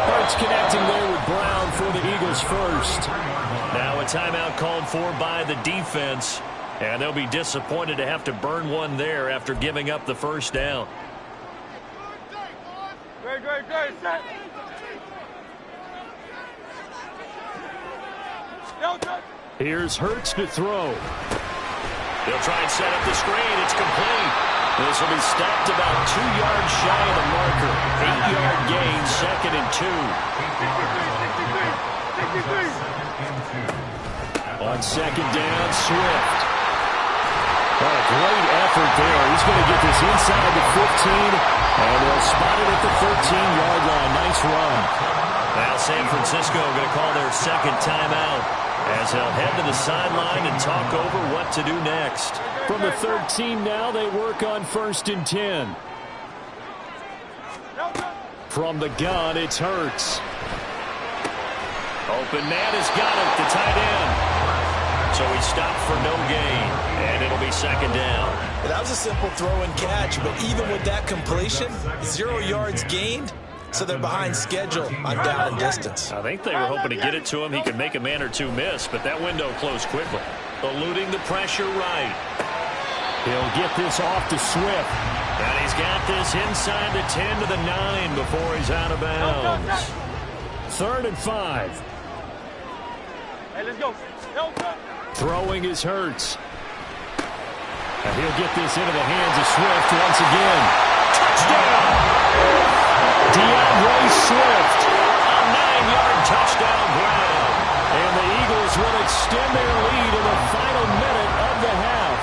Hurts connecting there with Brown for the Eagles first. Now a timeout called for by the defense. And they'll be disappointed to have to burn one there after giving up the 1st down. Great, set. Here's Hurts to throw. He'll try and set up the screen. It's complete. This will be stopped about 2 yards shy of the marker. 8-yard gain, 2nd and 2. On 2nd down, Swift. Oh, great effort there. He's going to get this inside the 15, and they'll spot it at the 13-yard line. Nice run. Now San Francisco going to call their second timeout as they'll head to the sideline and talk over what to do next. From the 13 now, they work on 1st and 10. From the gun, it's Hurts. Open man has got it, the tight end. So he stopped for no gain, and it'll be 2nd down. That was a simple throw and catch, but even with that completion, 0 yards gained, so they're behind schedule on down and distance. I think they were hoping to get it to him. He could make a man or two miss, but that window closed quickly. Eluding the pressure right. He'll get this off to Swift. And he's got this inside the 10 to the 9 before he's out of bounds. 3rd and 5. Hey, let's go. Throwing is Hurts. And he'll get this into the hands of Swift once again. Touchdown! DeAndre Swift. A 9-yard touchdown grab. And the Eagles will extend their lead in the final minute of the half.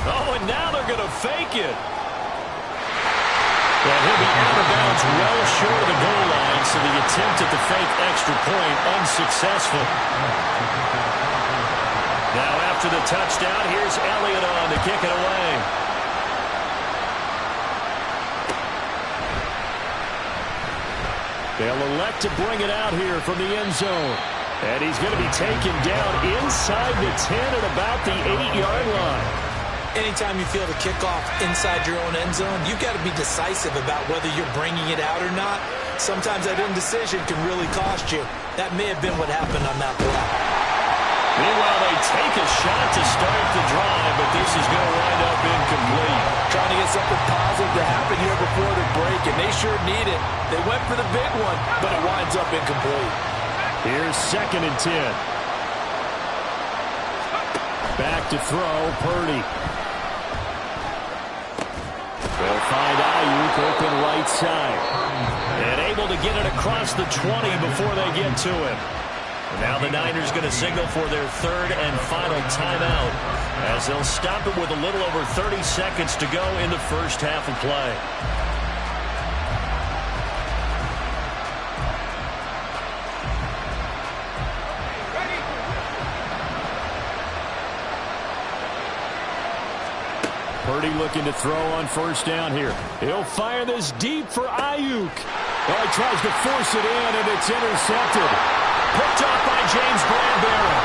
Oh, and now they're going to fake it. And he'll be out of bounds well short of the goal line, so the attempt at the fake extra point unsuccessful. Now after the touchdown, here's Elliott on to kick it away. They'll elect to bring it out here from the end zone. And he's going to be taken down inside the 10 at about the 8-yard line. Anytime you feel the kickoff inside your own end zone, you've got to be decisive about whether you're bringing it out or not. Sometimes that indecision can really cost you. That may have been what happened on that play. Meanwhile, they take a shot to start the drive, but this is going to wind up incomplete. Trying to get something positive to happen here before the break, and they sure need it. They went for the big one, but it winds up incomplete. Here's 2nd and 10. Back to throw, Purdy. They'll find Ayuk open right side. And able to get it across the 20 before they get to him. And now the Niners going to signal for their 3rd and final timeout as they'll stop it with a little over 30 seconds to go in the first half of play. Purdy looking to throw on 1st down here. He'll fire this deep for Ayuk. Oh, he tries to force it in, and it's intercepted. Picked off by James Bradbury.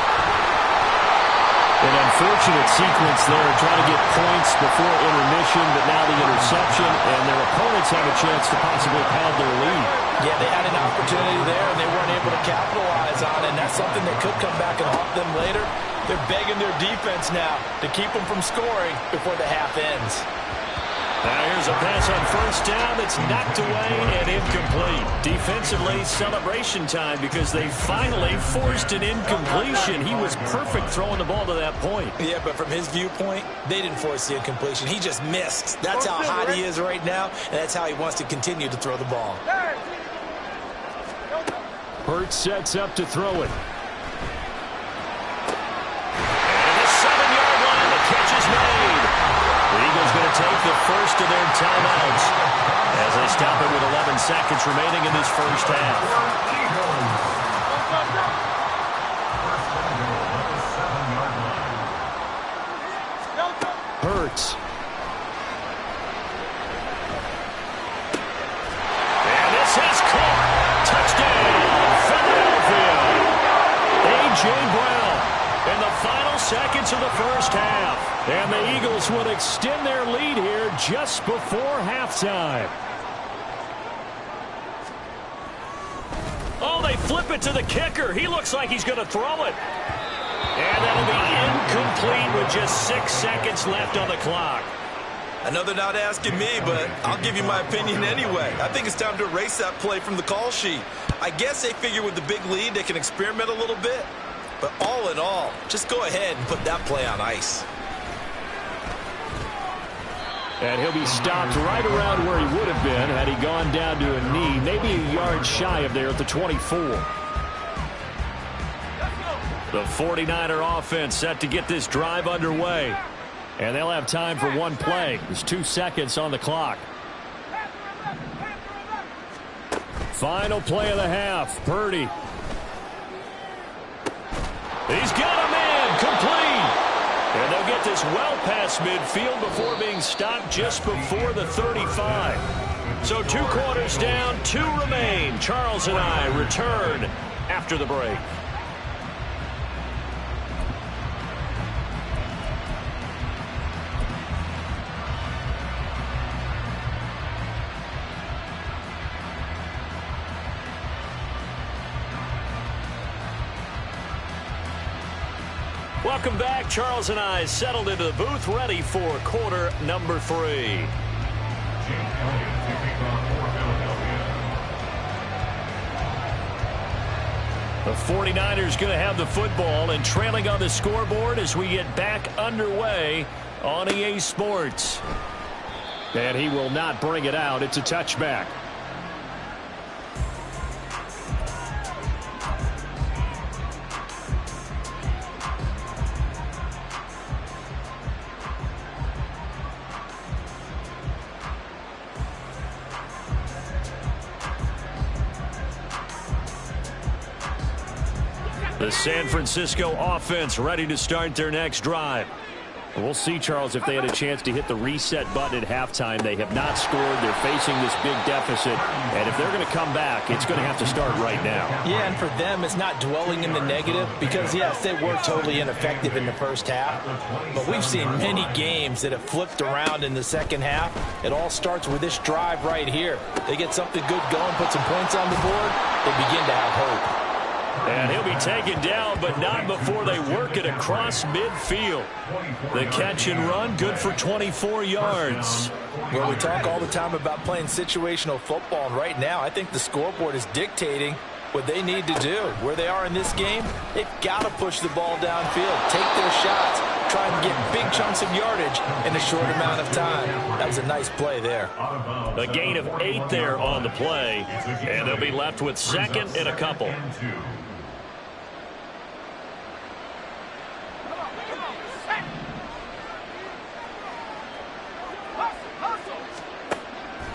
An unfortunate sequence there, trying to get points before intermission, but now the interception, and their opponents have a chance to possibly pad their lead. Yeah, they had an opportunity there, and they weren't able to capitalize on it, and that's something that could come back and haunt them later. They're begging their defense now to keep them from scoring before the half ends. Now here's a pass on 1st down that's knocked away and incomplete. Defensively, celebration time because they finally forced an incompletion. He was perfect throwing the ball to that point. Yeah, but from his viewpoint, they didn't force the incompletion. He just missed. That's how hot he is right now, and that's how he wants to continue to throw the ball. Hurts sets up to throw it. And the 7-yard line, the catch is made. The Eagles going to take the first of their timeouts as they stop it with 11 seconds remaining in this first half. Hurts. And this is caught. Touchdown, Philadelphia. A.J. Brown in the final seconds of the first half. And the Eagles would extend their lead here just before halftime. Oh, they flip it to the kicker. He looks like he's going to throw it. And that'll be incomplete with just 6 seconds left on the clock. I know they're not asking me, but I'll give you my opinion anyway. I think it's time to erase that play from the call sheet. I guess they figure with the big lead they can experiment a little bit. But all in all, just go ahead and put that play on ice. And he'll be stopped right around where he would have been had he gone down to a knee, maybe a yard shy of there at the 24. The 49er offense set to get this drive underway. And they'll have time for one play. There's 2 seconds on the clock. Final play of the half. Purdy. He's got a man complete. And they'll get this well past midfield before being stopped just before the 35. So 2 quarters down, 2 remain. Charles and I return after the break. Welcome back. Charles and I settled into the booth, ready for quarter number 3. The 49ers going to have the football and trailing on the scoreboard as we get back underway on EA Sports. And he will not bring it out. It's a touchback. The San Francisco offense ready to start their next drive. We'll see, Charles, if they had a chance to hit the reset button at halftime. They have not scored. They're facing this big deficit. And if they're going to come back, it's going to have to start right now. Yeah, and for them, it's not dwelling in the negative because, yes, they were totally ineffective in the first half. But we've seen many games that have flipped around in the second half. It all starts with this drive right here. They get something good going, put some points on the board, they begin to have hope. And he'll be taken down, but not before they work it across midfield. The catch and run, good for 24 yards. Well, we talk all the time about playing situational football, and right now I think the scoreboard is dictating what they need to do. Where they are in this game, they've got to push the ball downfield, take their shots, try and get big chunks of yardage in a short amount of time. That was a nice play there. A gain of 8 there on the play, and they'll be left with second and a couple.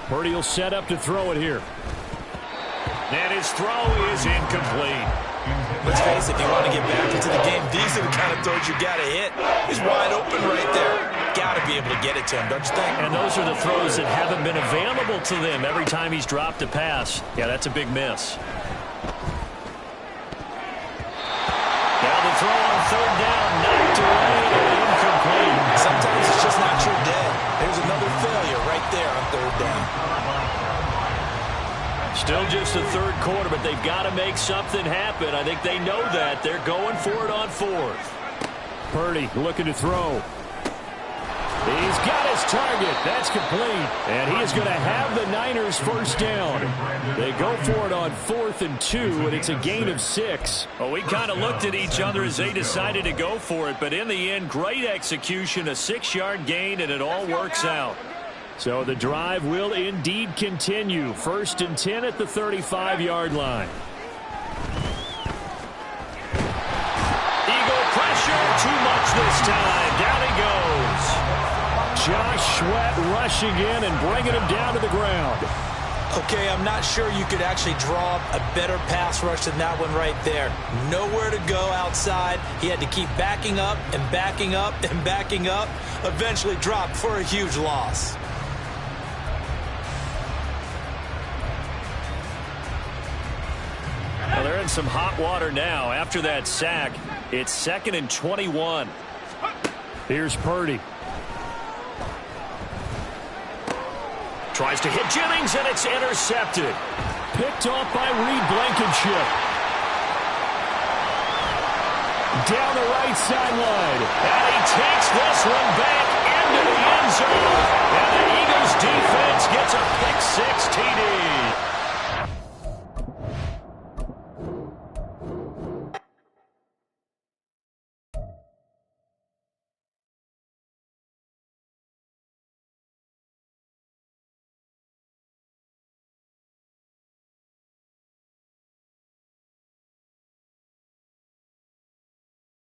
Purdy will set up to throw it here. And his throw is incomplete. Let's face it, if you want to get back into the game, these are the kind of throws you got to hit. He's wide open right there. Got to be able to get it to him, don't you think? And those are the throws that haven't been available to them every time he's dropped a pass. Yeah, that's a big miss. Now the throw on third down, knocked away and incomplete. Sometimes it's just not your day. There's another failure right there on third down. Still just the third quarter, but they've got to make something happen. I think they know that. They're going for it on fourth. Purdy looking to throw. He's got his target. That's complete. And he is going to have the Niners first down. They go for it on 4th and 2, and it's a gain of 6. Well, we kind of looked at each other as they decided to go for it, but in the end, great execution, a 6-yard gain, and it all works out. So the drive will indeed continue. 1st and 10 at the 35-yard line. Eagle pressure, too much this time. Down he goes. Josh Sweat rushing in and bringing him down to the ground. Okay, I'm not sure you could actually draw up a better pass rush than that one right there. Nowhere to go outside. He had to keep backing up and backing up and backing up. Eventually dropped for a huge loss. Well, they're in some hot water now. After that sack, it's 2nd and 21. Here's Purdy. Tries to hit Jennings, and it's intercepted. Picked off by Reed Blankenship. Down the right sideline. And he takes this one back into the end zone. And the Eagles defense gets a pick six TD.